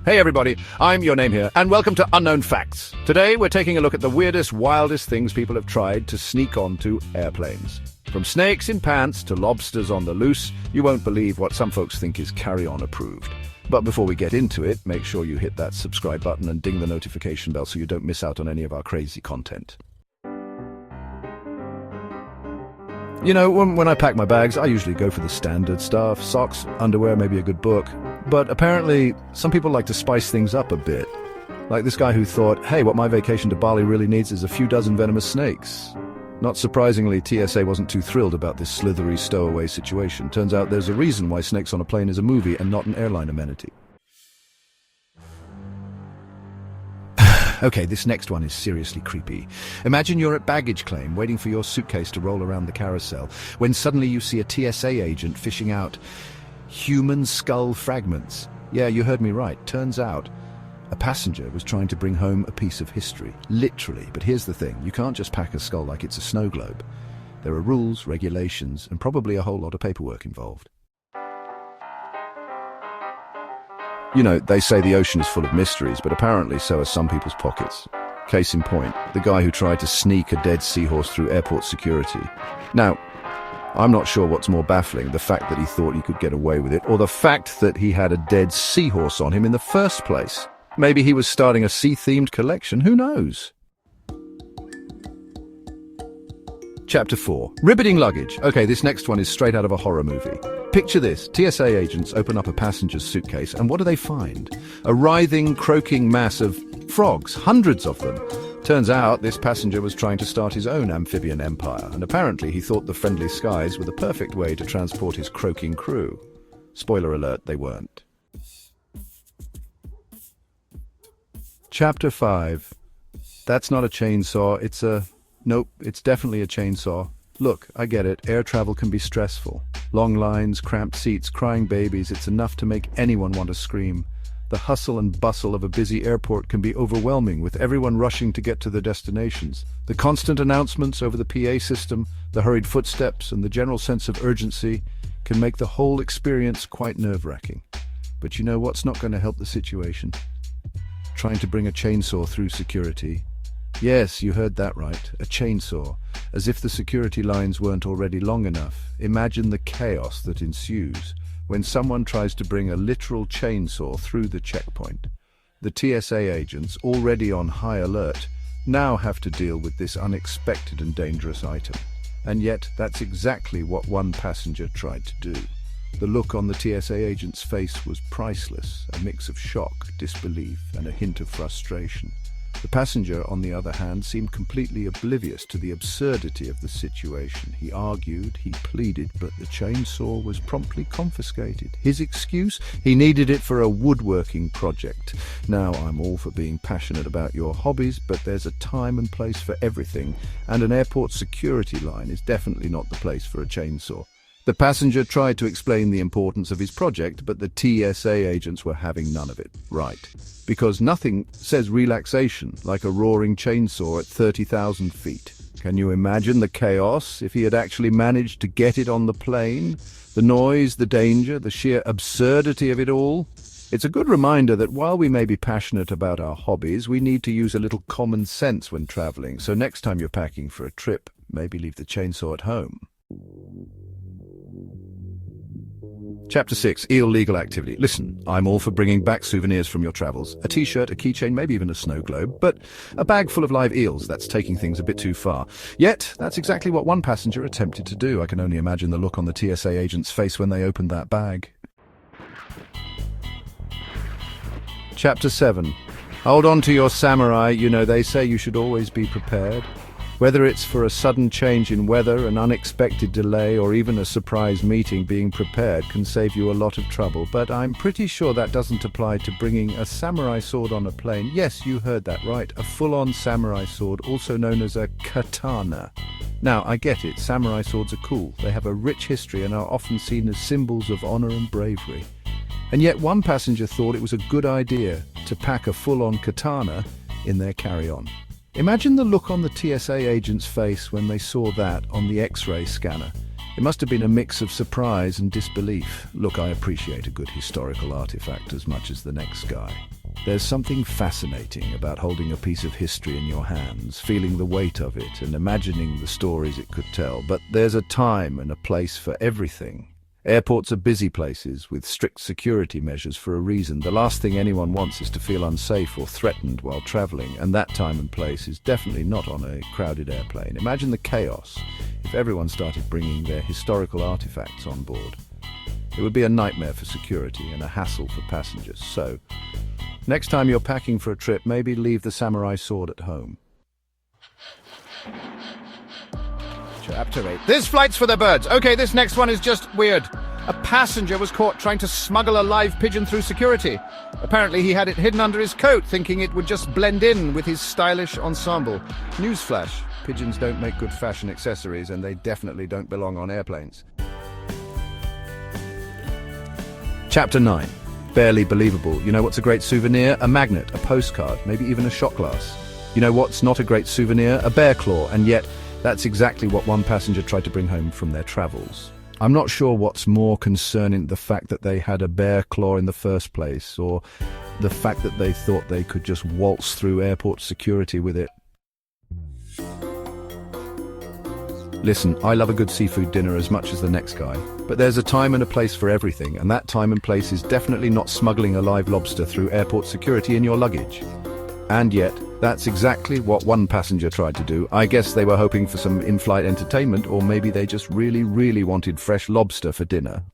Hey everybody, I'm Your Name Here, and welcome to Unknown Facts. Today we're taking a look at the weirdest, wildest things people have tried to sneak onto airplanes. From snakes in pants to lobsters on the loose, you won't believe what some folks think is carry-on approved. But before we get into it, make sure you hit that subscribe button and ding the notification bell so you don't miss out on any of our crazy content. You know, when I pack my bags, I usually go for the standard stuff: socks, underwear, maybe a good book. But apparently, some people like to spice things up a bit. Like this guy who thought, hey, what my vacation to Bali really needs is a few dozen venomous snakes. Not surprisingly, TSA wasn't too thrilled about this slithery stowaway situation. Turns out there's a reason why Snakes on a Plane is a movie and not an airline amenity. Okay, this next one is seriously creepy. Imagine you're at baggage claim, waiting for your suitcase to roll around the carousel, when suddenly you see a TSA agent fishing out human skull fragments. Yeah, you heard me right. Turns out a passenger was trying to bring home a piece of history. Literally. But here's the thing. You can't just pack a skull like it's a snow globe. There are rules, regulations, and probably a whole lot of paperwork involved. You know, they say the ocean is full of mysteries, but apparently so are some people's pockets. Case in point, the guy who tried to sneak a dead seahorse through airport security. Now, I'm not sure what's more baffling, the fact that he thought he could get away with it, or the fact that he had a dead seahorse on him in the first place. Maybe he was starting a sea-themed collection, who knows? Chapter 4. Riveting luggage. Okay, this next one is straight out of a horror movie. Picture this. TSA agents open up a passenger's suitcase, and what do they find? A writhing, croaking mass of frogs, hundreds of them. Turns out this passenger was trying to start his own amphibian empire, and apparently he thought the friendly skies were the perfect way to transport his croaking crew. Spoiler alert, they weren't. Chapter 5. That's not a chainsaw, it's a... Nope, it's definitely a chainsaw. Look, I get it, air travel can be stressful. Long lines, cramped seats, crying babies, it's enough to make anyone want to scream. The hustle and bustle of a busy airport can be overwhelming, with everyone rushing to get to their destinations. The constant announcements over the PA system, the hurried footsteps, and the general sense of urgency can make the whole experience quite nerve-wracking. But you know what's not going to help the situation? Trying to bring a chainsaw through security. Yes, you heard that right, a chainsaw. As if the security lines weren't already long enough, imagine the chaos that ensues when someone tries to bring a literal chainsaw through the checkpoint. The TSA agents, already on high alert, now have to deal with this unexpected and dangerous item. And yet, that's exactly what one passenger tried to do. The look on the TSA agent's face was priceless, a mix of shock, disbelief, and a hint of frustration. The passenger, on the other hand, seemed completely oblivious to the absurdity of the situation. He argued, he pleaded, but the chainsaw was promptly confiscated. His excuse? He needed it for a woodworking project. Now, I'm all for being passionate about your hobbies, but there's a time and place for everything, and an airport security line is definitely not the place for a chainsaw. The passenger tried to explain the importance of his project, but the TSA agents were having none of it. Right. Because nothing says relaxation like a roaring chainsaw at 30,000 feet. Can you imagine the chaos if he had actually managed to get it on the plane? The noise, the danger, the sheer absurdity of it all? It's a good reminder that while we may be passionate about our hobbies, we need to use a little common sense when traveling. So next time you're packing for a trip, maybe leave the chainsaw at home. Chapter 6. Illegal activity. Listen, I'm all for bringing back souvenirs from your travels. A t-shirt, a keychain, maybe even a snow globe. But a bag full of live eels, that's taking things a bit too far. Yet, that's exactly what one passenger attempted to do. I can only imagine the look on the TSA agent's face when they opened that bag. Chapter 7. Hold on to your samurai. You know, they say you should always be prepared. Whether it's for a sudden change in weather, an unexpected delay, or even a surprise meeting, being prepared can save you a lot of trouble. But I'm pretty sure that doesn't apply to bringing a samurai sword on a plane. Yes, you heard that right. A full-on samurai sword, also known as a katana. Now, I get it. Samurai swords are cool. They have a rich history and are often seen as symbols of honor and bravery. And yet one passenger thought it was a good idea to pack a full-on katana in their carry-on. Imagine the look on the TSA agent's face when they saw that on the X-ray scanner. It must have been a mix of surprise and disbelief. Look, I appreciate a good historical artifact as much as the next guy. There's something fascinating about holding a piece of history in your hands, feeling the weight of it and imagining the stories it could tell. But there's a time and a place for everything. Airports are busy places with strict security measures for a reason. The last thing anyone wants is to feel unsafe or threatened while traveling, and that time and place is definitely not on a crowded airplane. Imagine the chaos if everyone started bringing their historical artifacts on board. It would be a nightmare for security and a hassle for passengers. So, next time you're packing for a trip, maybe leave the samurai sword at home. Chapter 8. This flight's for the birds. Okay, this next one is just weird. A passenger was caught trying to smuggle a live pigeon through security. Apparently he had it hidden under his coat, thinking it would just blend in with his stylish ensemble. Newsflash, pigeons don't make good fashion accessories, and they definitely don't belong on airplanes. Chapter 9. Barely believable. You know what's a great souvenir? A magnet, a postcard, maybe even a shot glass. You know what's not a great souvenir? A bear claw, and yet that's exactly what one passenger tried to bring home from their travels. I'm not sure what's more concerning, the fact that they had a bear claw in the first place, or the fact that they thought they could just waltz through airport security with it. Listen, I love a good seafood dinner as much as the next guy, but there's a time and a place for everything, and that time and place is definitely not smuggling a live lobster through airport security in your luggage. And yet, that's exactly what one passenger tried to do. I guess they were hoping for some in-flight entertainment, or maybe they just really wanted fresh lobster for dinner.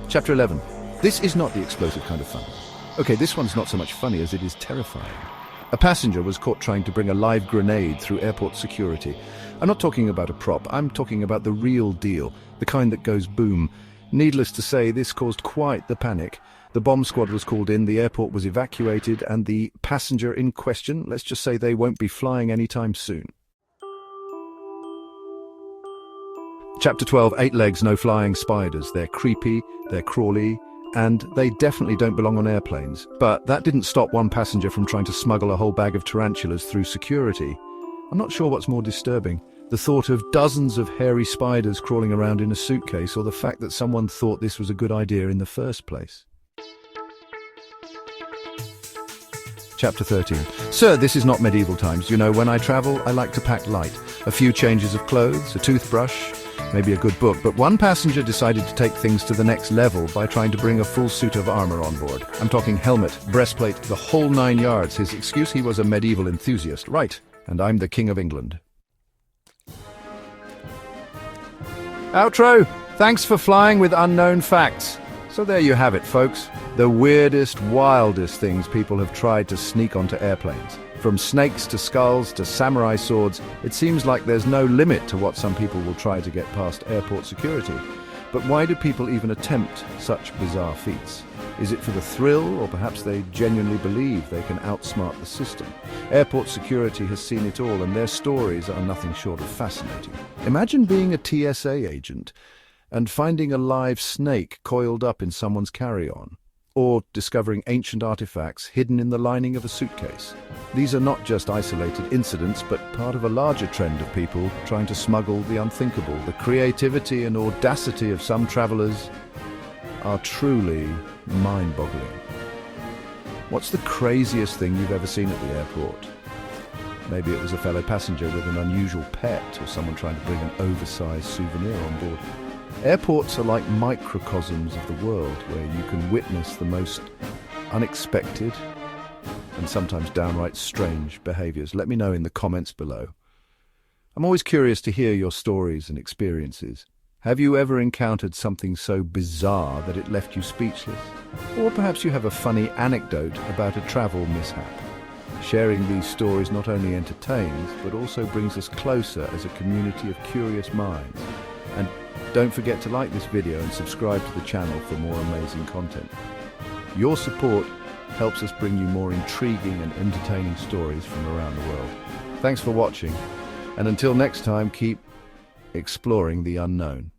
Chapter 11. This is not the explosive kind of fun. Okay, this one's not so much funny as it is terrifying. A passenger was caught trying to bring a live grenade through airport security. I'm not talking about a prop, I'm talking about the real deal, the kind that goes boom. Needless to say, this caused quite the panic. The bomb squad was called in, the airport was evacuated, and the passenger in question, let's just say they won't be flying anytime soon. Chapter 12, 8 legs, no flying spiders. They're creepy, they're crawly, and they definitely don't belong on airplanes. But that didn't stop one passenger from trying to smuggle a whole bag of tarantulas through security. I'm not sure what's more disturbing, the thought of dozens of hairy spiders crawling around in a suitcase, or the fact that someone thought this was a good idea in the first place. Chapter 13. Sir, this is not medieval times. You know, when I travel, I like to pack light. A few changes of clothes, a toothbrush, maybe a good book. But one passenger decided to take things to the next level by trying to bring a full suit of armor on board. I'm talking helmet, breastplate, the whole 9 yards. His excuse: he was a medieval enthusiast. Right, and I'm the King of England. Outro! Thanks for flying with unknown facts. So there you have it, folks. The weirdest, wildest things people have tried to sneak onto airplanes. From snakes to skulls to samurai swords, it seems like there's no limit to what some people will try to get past airport security. But why do people even attempt such bizarre feats? Is it for the thrill, or perhaps they genuinely believe they can outsmart the system? Airport security has seen it all, and their stories are nothing short of fascinating. Imagine being a TSA agent and finding a live snake coiled up in someone's carry-on, or discovering ancient artifacts hidden in the lining of a suitcase. These are not just isolated incidents, but part of a larger trend of people trying to smuggle the unthinkable. The creativity and audacity of some travelers are truly mind-boggling. What's the craziest thing you've ever seen at the airport? Maybe it was a fellow passenger with an unusual pet, or someone trying to bring an oversized souvenir on board. Airports are like microcosms of the world, where you can witness the most unexpected and sometimes downright strange behaviors. Let me know in the comments below. I'm always curious to hear your stories and experiences. Have you ever encountered something so bizarre that it left you speechless? Or perhaps you have a funny anecdote about a travel mishap. Sharing these stories not only entertains, but also brings us closer as a community of curious minds. And don't forget to like this video and subscribe to the channel for more amazing content. Your support helps us bring you more intriguing and entertaining stories from around the world. Thanks for watching, and until next time, keep exploring the unknown.